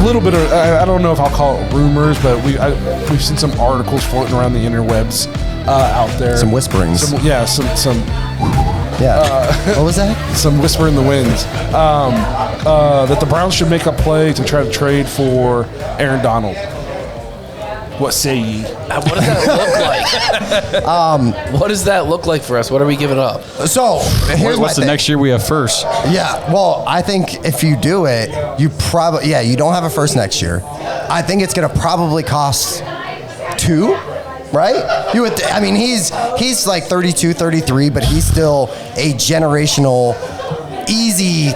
little bit of, I don't know if I'll call it rumors, but we've seen some articles floating around the interwebs out there. Some whisperings. Some what was that? Some whisper in the winds. That the Browns should make a play to try to trade for Aaron Donald. What say ye? What does that look like? What does that look like for us? What are we giving up? So here's what's the next year we have first? Yeah, well, I think if you do it, you probably you don't have a first next year. I think it's going to probably cost 2, right? You would. I mean, he's like 32, 33, but he's still a generational, easy.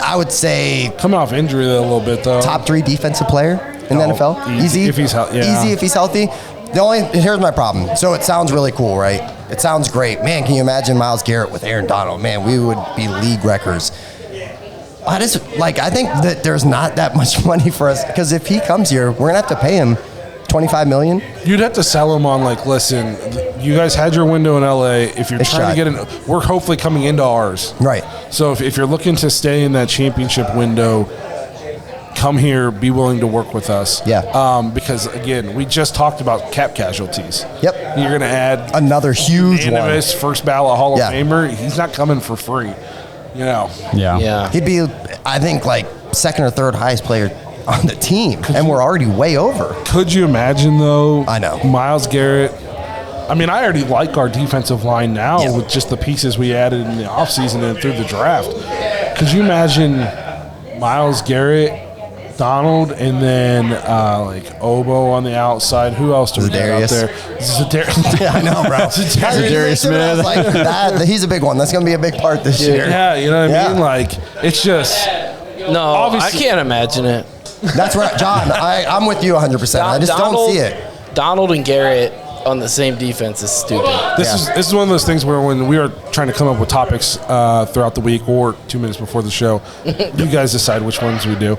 I would say coming off injury a little bit though. Top 3 defensive player in the NFL. Easy if he's healthy. Yeah. Easy if he's healthy. Here's my problem. So it sounds really cool, right? It sounds great. Man, can you imagine Myles Garrett with Aaron Donald? Man, we would be league records. I think that there's not that much money for us, because if he comes here, we're gonna have to pay him $25 million. You'd have to sell him on like, listen, you guys had your window in LA. If you're trying to get in, we're hopefully coming into ours. Right. So if you're looking to stay in that championship window, come here, be willing to work with us. Yeah. Because again, we just talked about cap casualties. Yep. You're going to add another huge one. First ballot Hall of Famer. He's not coming for free. You know. Yeah. He'd be, I think, like second or third highest player on the team, and we're already way over. Could you imagine though? I know. Myles Garrett. I mean, I already like our defensive line now with just the pieces we added in the offseason and through the draft. Could you imagine Myles Garrett, Donald, and then like Obo on the outside? Who else do we get out there? Yeah, I know, bro. Zadarius Smith. Like, he's a big one. That's going to be a big part this year. Yeah, you know what I mean? Like, it's just... No, I can't imagine it. That's right, John. I'm with you 100%. I just don't see it. Donald and Garrett on the same defense is stupid. This is one of those things where when we are trying to come up with topics throughout the week or 2 minutes before the show, you guys decide which ones we do.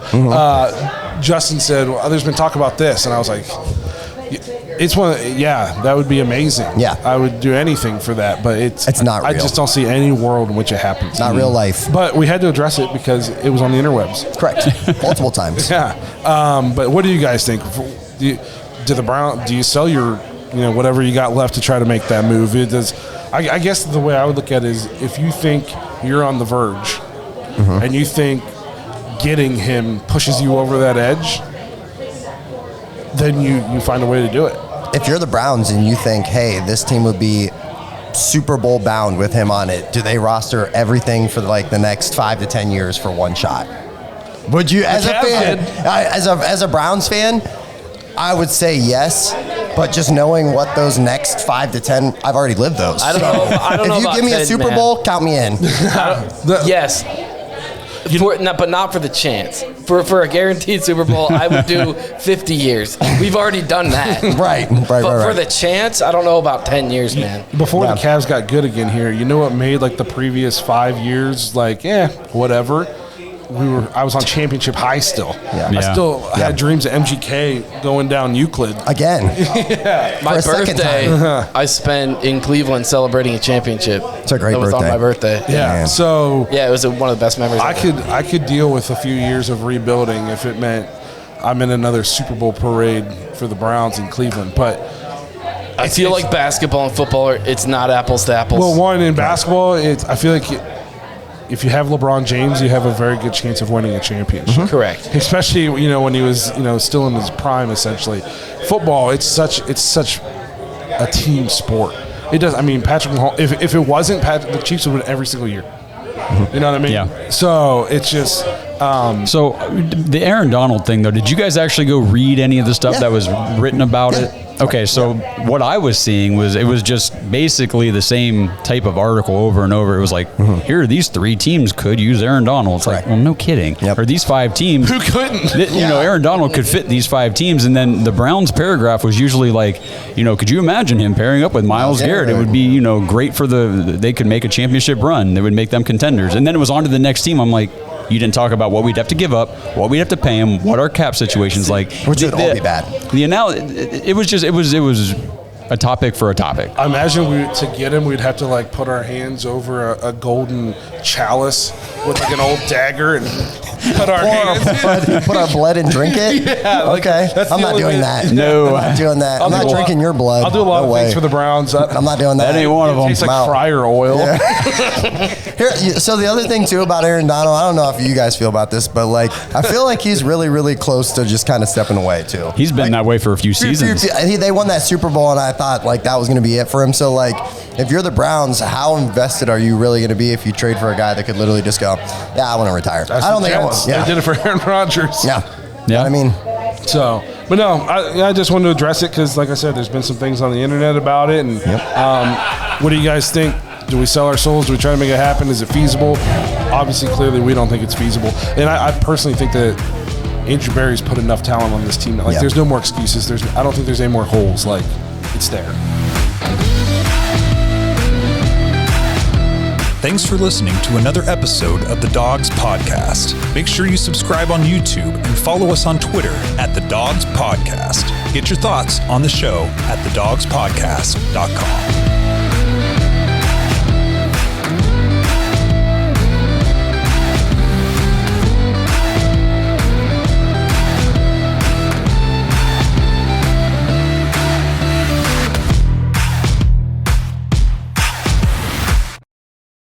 Justin said, well, there's been talk about this, and I was like, it's one. That would be amazing. Yeah, I would do anything for that, but it's not real. I just don't see any world in which it happens. Not real life. But we had to address it because it was on the interwebs. Correct. Multiple times. Yeah. But what do you guys think? Do you sell your whatever you got left to try to make that move? I guess the way I would look at it is, if you think you're on the verge and you think getting him pushes you over that edge, then you find a way to do it. If you're the Browns and you think, hey, this team would be Super Bowl bound with him on it, do they roster everything for like the next 5 to 10 years for one shot? Would you, as a fan, as a Browns fan, I would say yes, but just knowing what those next 5 to 10, I've already lived those. I don't know. If you give me a Super Bowl, count me in. Yes. But not for the chance. For a guaranteed Super Bowl, I would do 50 years. We've already done that. Right. But for the chance, I don't know about 10 years, man. Before the Cavs got good again here, you know what made like the previous 5 years like, whatever? I was on championship high still. I still had dreams of MGK going down Euclid. Again. My birthday, I spent in Cleveland celebrating a championship. It's a great birthday. It was on my birthday. Yeah. So it was one of the best memories. I could deal with a few years of rebuilding if it meant I'm in another Super Bowl parade for the Browns in Cleveland. But I feel like basketball and football, it's not apples to apples. Well, one, in basketball, I feel like if you have LeBron James, you have a very good chance of winning a championship. Correct. Especially when he was still in his prime. Essentially, football it's such a team sport. It does. I mean, Patrick Mahomes. If it wasn't Patrick, the Chiefs would win every single year. You know what I mean? Yeah. So it's just. So the Aaron Donald thing, though, did you guys actually go read any of the stuff that was written about it? Okay, so what I was seeing was it was just basically the same type of article over and over. It was like, here, these 3 teams could use Aaron Donald. It's like, well, no kidding. Yep. Or these 5 teams. Who couldn't? Aaron Donald could fit these 5 teams. And then the Browns paragraph was usually like, could you imagine him pairing up with Myles Garrett? It would be, great for they could make a championship run. They would make them contenders. And then it was on to the next team. I'm like, you didn't talk about what we'd have to give up, what we'd have to pay him, what our cap situation's like. Which would all be bad. The it was a topic for a topic. I imagine to get him, we'd have to like put our hands over a golden chalice with like an old dagger and Cut our hands. Put our blood and drink it? Yeah, like, okay. that's I'm the not only doing way- that. No. I'm not doing that. I'm not drinking your blood. I'll do a lot No of way. things for the Browns. I'm not doing that. That ain't one of It them. tastes like Wow. fryer oil. So the other thing too about Aaron Donald, I don't know if you guys feel about this, but like I feel like he's really, really close to just kind of stepping away too. He's been that way for a few seasons. They won that Super Bowl, and I thought like that was going to be it for him. So like, if you're the Browns, how invested are you really going to be if you trade for a guy that could literally just go, yeah, I want to retire? That's I don't the think I Jets. want. Yeah, They did it for Aaron Rodgers. yeah. Yeah. I mean, So, but no, I just wanted to address it because, like I said, there's been some things on the internet about it. And what do you guys think? Do we sell our souls? Do we try to make it happen? Is it feasible? Obviously, clearly, we don't think it's feasible. And I personally think that Andrew Berry's put enough talent on this team. Like, there's no more excuses. I don't think there's any more holes. Like, it's there. Thanks for listening to another episode of the Dawgs Podcast. Make sure you subscribe on YouTube and follow us on Twitter at the Dawgs Podcast. Get your thoughts on the show at thedawgspodcast.com.